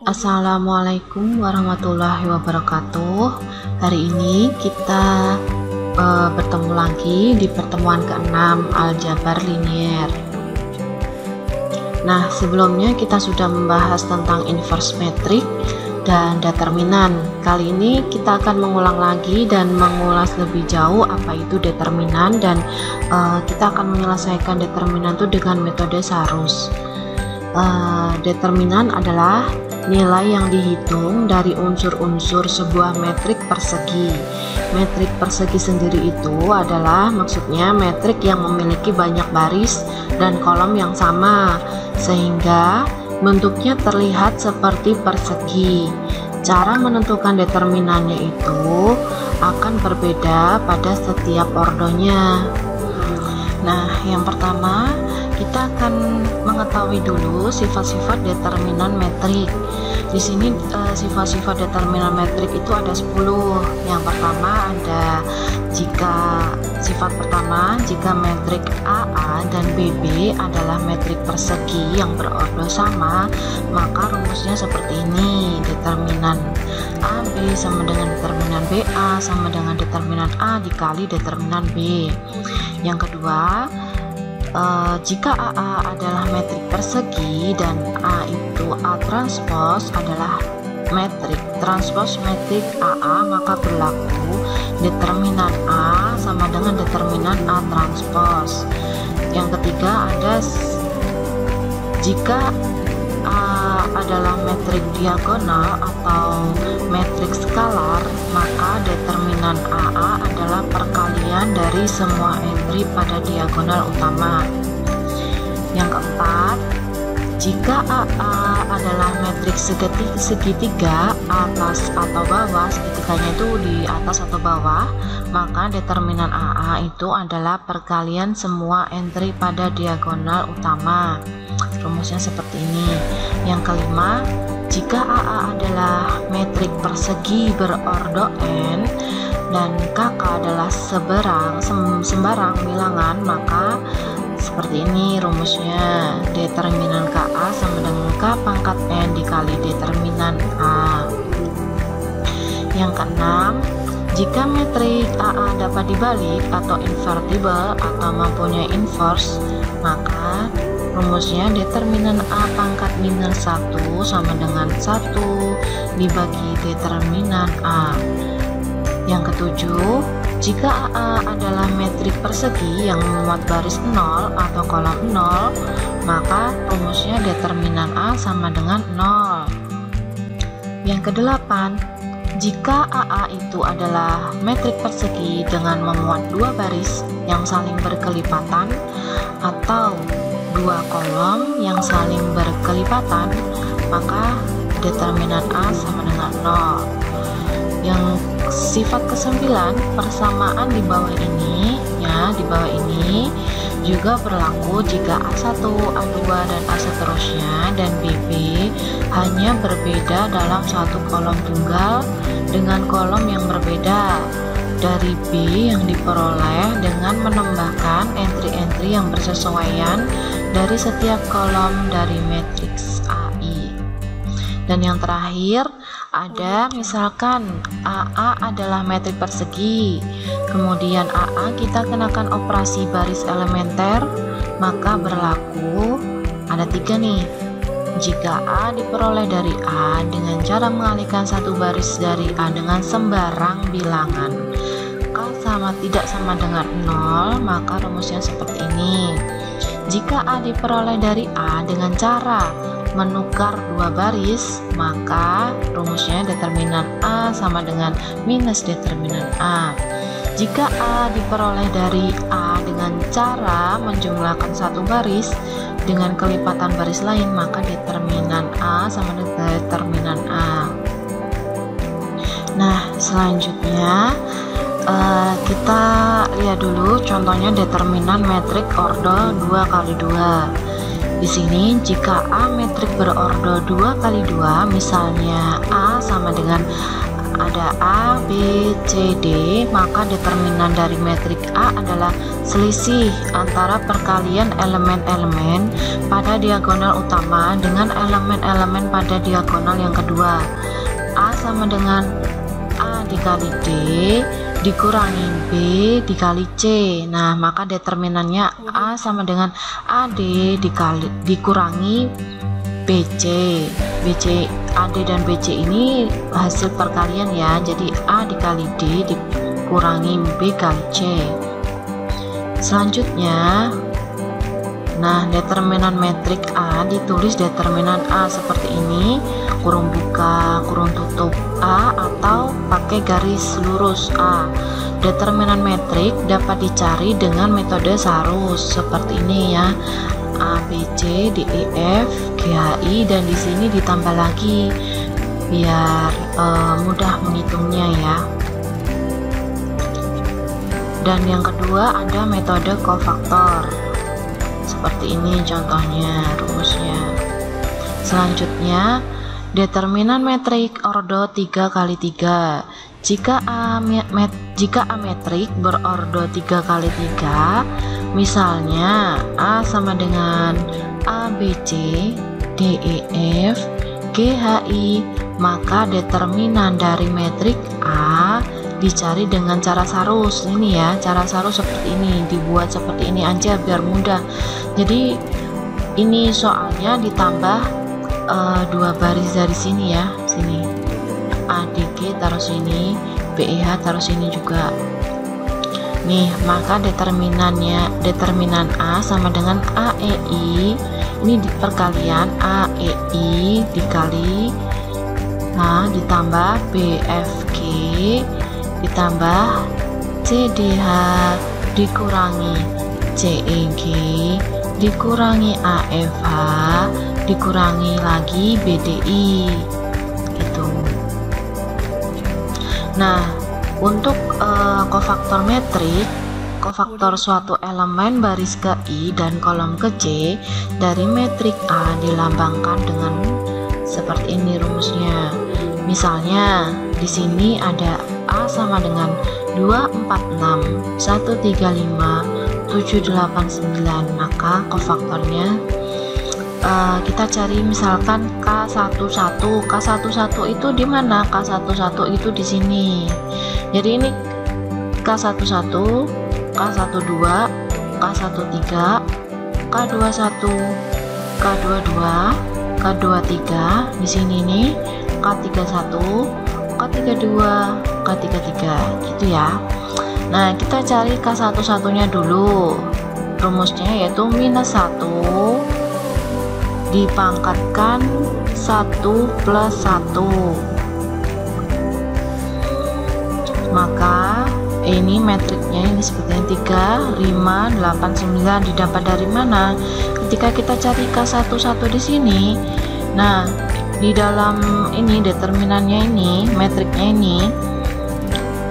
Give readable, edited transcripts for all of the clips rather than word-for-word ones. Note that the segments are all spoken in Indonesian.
Assalamualaikum warahmatullahi wabarakatuh. Hari ini kita bertemu lagi di pertemuan ke-6 aljabar linier. Nah, sebelumnya kita sudah membahas tentang inverse metrik dan determinan. Kali ini kita akan mengulang lagi dan mengulas lebih jauh apa itu determinan, dan kita akan menyelesaikan determinan itu dengan metode Sarus. Determinan adalah nilai yang dihitung dari unsur-unsur sebuah metrik persegi. Metrik persegi sendiri itu adalah maksudnya metrik yang memiliki banyak baris dan kolom yang sama, sehingga bentuknya terlihat seperti persegi. Cara menentukan determinannya itu akan berbeda pada setiap ordonya. Nah, yang pertama kita akan mengetahui dulu sifat-sifat determinan metrik. Di sini sifat-sifat determinan metrik itu ada 10. Yang pertama ada sifat pertama, jika metrik AA dan BB adalah metrik persegi yang berordo sama, maka rumusnya seperti ini. Determinan AB sama dengan determinan BA sama dengan determinan A dikali determinan B. Yang kedua, jika AA adalah metrik persegi dan A itu A transpose adalah metrik transpose metrik AA, maka berlaku determinan A sama dengan determinan A transpose. Yang ketiga ada jika A adalah metrik diagonal atau metrik skalar, maka determinan AA adalah perkalian dari semua entry pada diagonal utama. Yang keempat, jika AA adalah metrik segitiga atas atau bawah, segitiganya itu di atas atau bawah, maka determinan AA itu adalah perkalian semua entry pada diagonal utama. Rumusnya seperti ini. Yang kelima, jika AA adalah metrik persegi berordo n dan KK adalah sembarang bilangan, maka seperti ini rumusnya. Determinan KA sama dengan K pangkat n dikali determinan A. Yang keenam, jika metrik AA dapat dibalik atau invertible atau mempunyai inverse, maka rumusnya determinan A pangkat minus 1 sama dengan 1 dibagi determinan A. Yang ketujuh, jika AA adalah metrik persegi yang memuat baris 0 atau kolom 0, maka rumusnya determinan A sama dengan 0. Yang kedelapan, jika AA itu adalah metrik persegi dengan memuat dua baris yang saling berkelipatan atau dua kolom yang saling berkelipatan, maka determinan A sama dengan 0. Yang sifat kesembilan, persamaan di bawah ini juga berlaku jika A1, A2 dan A seterusnya dan BB hanya berbeda dalam satu kolom tunggal dengan kolom yang berbeda dari B yang diperoleh dengan menambahkan entry-entry yang bersesuaian dari setiap kolom dari matriks AI. Dan yang terakhir ada misalkan AA adalah metrik persegi, kemudian AA kita kenakan operasi baris elementer, maka berlaku ada 3 nih. Jika A diperoleh dari A dengan cara mengalihkan satu baris dari A dengan sembarang bilangan K tidak sama dengan 0, maka rumusnya seperti ini. Jika A diperoleh dari A dengan cara menukar dua baris, maka rumusnya determinan A sama dengan minus determinan A. Jika A diperoleh dari A dengan cara menjumlahkan satu baris dengan kelipatan baris lain, maka determinan A sama dengan determinan A. Nah, selanjutnya kita lihat dulu contohnya determinan metrik ordo 2x2. Di sini jika A metrik berordo 2x2, misalnya A sama dengan ada A, B, C, D, maka determinan dari metrik A adalah selisih antara perkalian elemen-elemen pada diagonal utama dengan elemen-elemen pada diagonal yang kedua. A sama dengan A dikali D dikurangi B dikali C. Nah, maka determinannya A sama dengan AD dikurangi BC. AD dan BC ini hasil perkalian ya, jadi A dikali D dikurangi B kali C. Selanjutnya, nah determinan metrik A ditulis determinan A seperti ini, kurung buka, kurung tutup A, atau pakai garis lurus A. Determinan metrik dapat dicari dengan metode Sarus seperti ini ya, A, B, C, D, E, F, G, H, I, dan di sini ditambah lagi biar mudah menghitungnya ya. Dan yang kedua ada metode kofaktor seperti ini contohnya rumusnya. Selanjutnya determinan metrik ordo 3 kali 3. Jika A metrik berordo 3 kali 3, misalnya A sama dengan A, B, C, D, E, F, G, H, I, maka determinan dari metrik A dicari dengan cara Sarus. Ini ya, cara Sarus seperti ini, dibuat seperti ini aja biar mudah. Jadi ini soalnya ditambah 2 baris dari sini ya, sini ADG taruh sini, BEH taruh sini juga. Nih, maka determinan A sama dengan AEI. Ini di perkalian AEI dikali ditambah BFG ditambah CDH dikurangi CEG dikurangi AFH dikurangi lagi BDI gitu. Nah, untuk kofaktor metrik, kofaktor suatu elemen baris ke I dan kolom ke J dari metrik A dilambangkan dengan seperti ini rumusnya. Misalnya di sini ada A sama dengan 246 135 789, maka kofaktornya kita cari misalkan K11. K11 itu di mana? K11 itu di sini. Jadi ini K11, K12, K13, K21, K22, K23, di sini nih K31, K32, K33 gitu ya. Nah, kita cari K11-nya dulu. Rumusnya yaitu minus 1 dipangkatkan 1 plus 1. Maka ini metriknya ini seperti 3, 5, 8, 9 didapat dari mana? Ketika kita cari K11 di sini, nah di dalam ini determinannya ini, metriknya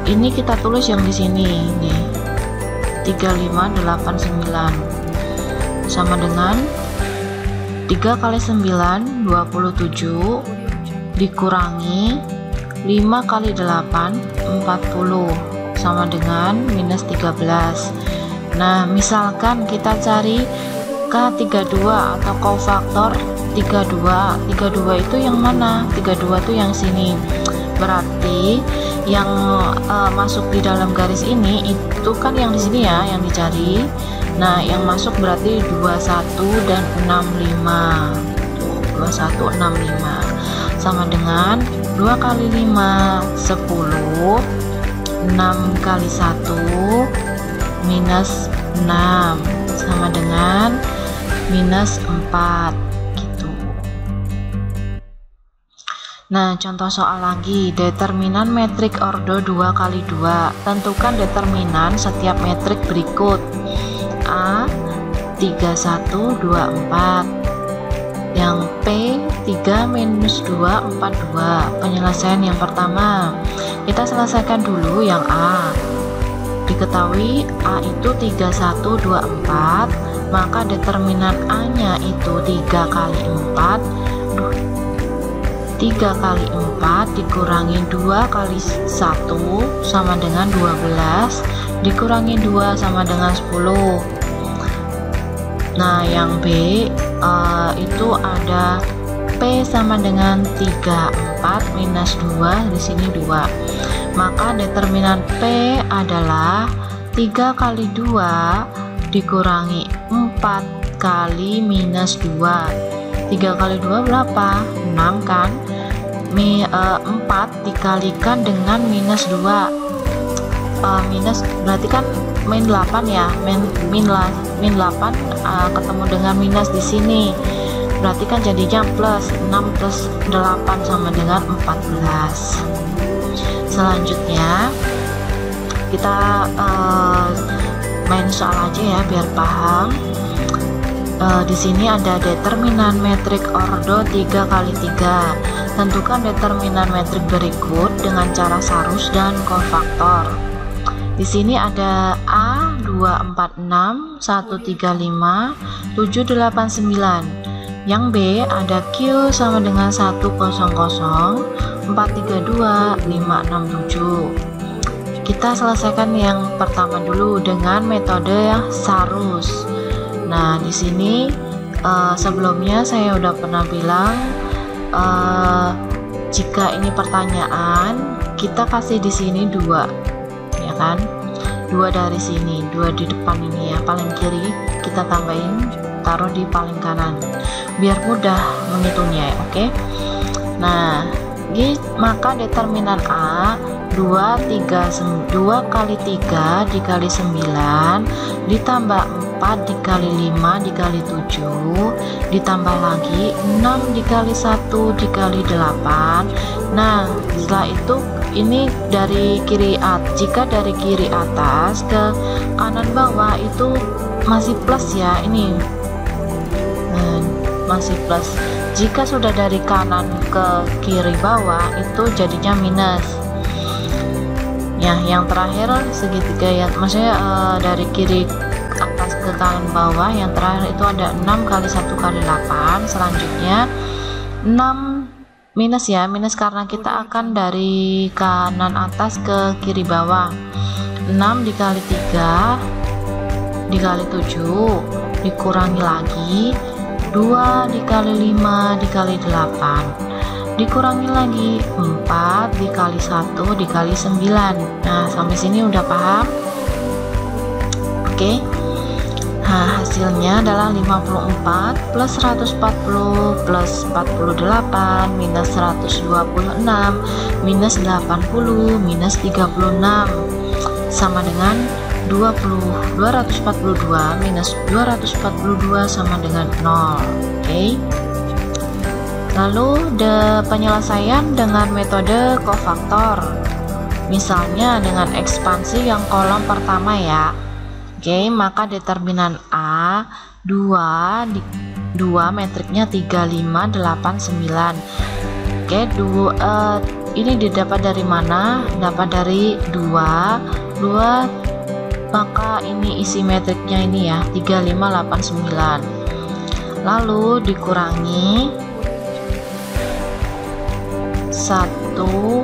ini kita tulis yang di sini nih 3, 5, 8, 9 sama dengan 3 kali 9 27 dikurangi 5 kali 8 40 sama dengan minus 13. Nah, misalkan kita cari K32 atau kofaktor 32 itu yang mana? 32 itu yang sini. Berarti yang masuk di dalam garis ini itu kan yang di sini ya, yang dicari. Nah, yang masuk berarti 21 dan 65. 21 65 sama dengan 2 kali 5 10, 6 kali 1 minus 6 sama dengan minus 4 gitu. Nah, contoh soal lagi, determinan metrik ordo 2 kali 2. Tentukan determinan setiap metrik berikut. A 31 24, yang P 3 minus 2 42. Penyelesaian yang pertama, kita selesaikan dulu yang A. Diketahui A itu 31 24, maka determinan A nya itu 3 kali 4 3 3 kali 4 dikurangi 2 kali 1 sama dengan 12, dikurangi 2 sama dengan 10. Nah, yang B itu ada P sama dengan 34 minus 2, di sini 2. Maka determinan P adalah 3 kali 2 dikurangi 4 kali minus 2. 3 kali 2 berapa? 6 kan? 4 dikalikan dengan minus 2. Minus berarti kan min 8 ya. Min 8 ketemu dengan minus di sini. Berarti kan jadinya plus 6 plus 8 sama dengan 14. Selanjutnya kita main soal aja ya biar paham. Di sini ada determinan metrik ordo 3 kali 3. Tentukan determinan metrik berikut dengan cara sarus dan kofaktor. Di sini ada A 246, 135, 789. Yang B ada Q sama dengan 100, 432, 567. Kita selesaikan yang pertama dulu dengan metode sarus. Nah, di sini sebelumnya saya udah pernah bilang jika ini pertanyaan kita kasih di sini 2, ya kan? 2 dari sini, 2 di depan ini ya, paling kiri kita tambahin, taruh di paling kanan biar mudah menghitungnya ya, oke? Nah, maka determinan A 2 kali 3 dikali 9 ditambah 4 dikali 5 dikali 7 ditambah lagi 6 dikali 1 dikali 8. Nah, setelah itu ini dari kiri jika dari kiri atas ke kanan bawah itu masih plus ya, ini masih plus. Jika sudah dari kanan ke kiri bawah itu jadinya minus ya. Yang terakhir segitiga ya, maksudnya dari kiri atas ke kanan bawah, yang terakhir itu ada 6 kali 1 kali 8. Selanjutnya 6 minus ya, minus karena kita akan dari kanan atas ke kiri bawah. 6 dikali 3 dikali 7 dikurangi lagi 2 dikali 5 dikali 8 dikurangi lagi 4 dikali 1 dikali 9. Nah, sampai sini udah paham? Oke. Nah, hasilnya adalah 54 plus 140 plus 48 minus 126 minus 80 minus 36 sama dengan 20. 242 minus 242 sama dengan 0. Oke. Lalu penyelesaian dengan metode kofaktor, misalnya dengan ekspansi yang kolom pertama ya. Oke, maka determinan A 2 metriknya 3589. Oke, ini didapat dari mana? Dapat dari 2, maka ini isi metriknya ini ya 3589. Lalu dikurangi 1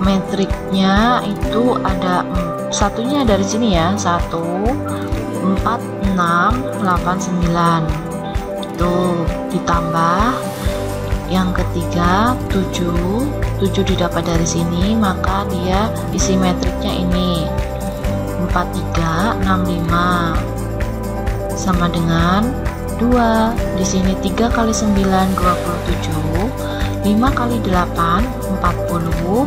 metriknya itu ada satunya dari sini ya, 14689 itu ditambah yang ketiga 7 didapat dari sini, maka dia isi metriknya ini 4365 sama dengan 2. Di sini 3 kali 9 27, 5 kali 8 40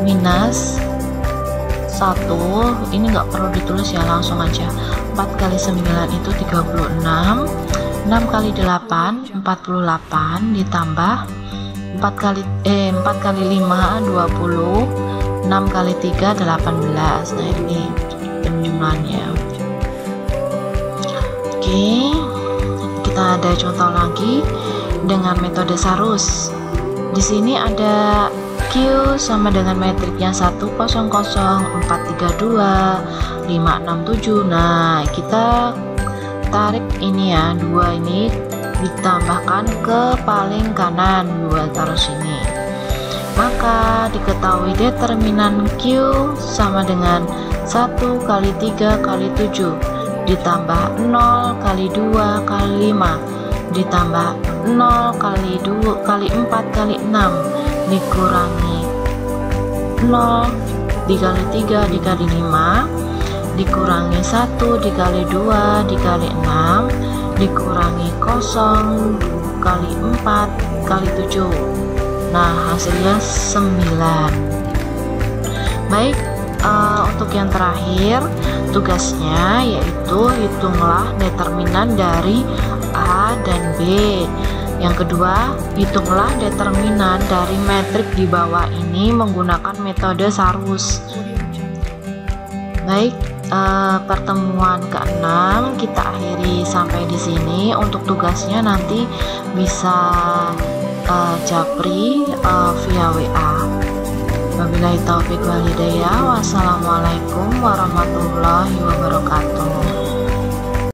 minus 1. Ini nggak perlu ditulis ya, langsung aja. 4 kali 9 itu 36, 6 kali 8 48 ditambah 4 kali 5 20, 6 kali 3 18. Nah, ini penjumlahannya. Oke, kita ada contoh lagi dengan metode sarus. Di sini ada Q sama dengan metriknya 100, 432, 567. Nah, kita tarik ini ya, 2 ini ditambahkan ke paling kanan, 2 taruh sini. Maka diketahui determinan Q sama dengan 1 kali 3 kali 7 ditambah 0 kali 2 kali 5 ditambah 0 kali 2 kali 4 kali 6 dikurangi 0 dikali 3 dikali 5 dikurangi 1 dikali 2 dikali 6 dikurangi 0 kali 4 kali 7. Nah, hasilnya 9. Baik, untuk yang terakhir tugasnya yaitu hitunglah determinan dari A dan B. Yang kedua, hitunglah determinan dari metrik di bawah ini menggunakan metode Sarus. Baik, pertemuan ke-6 kita akhiri sampai di sini. Untuk tugasnya nanti bisa japri via WA. Wabillahi taufik wal hidayah. Wassalamualaikum warahmatullahi wabarakatuh.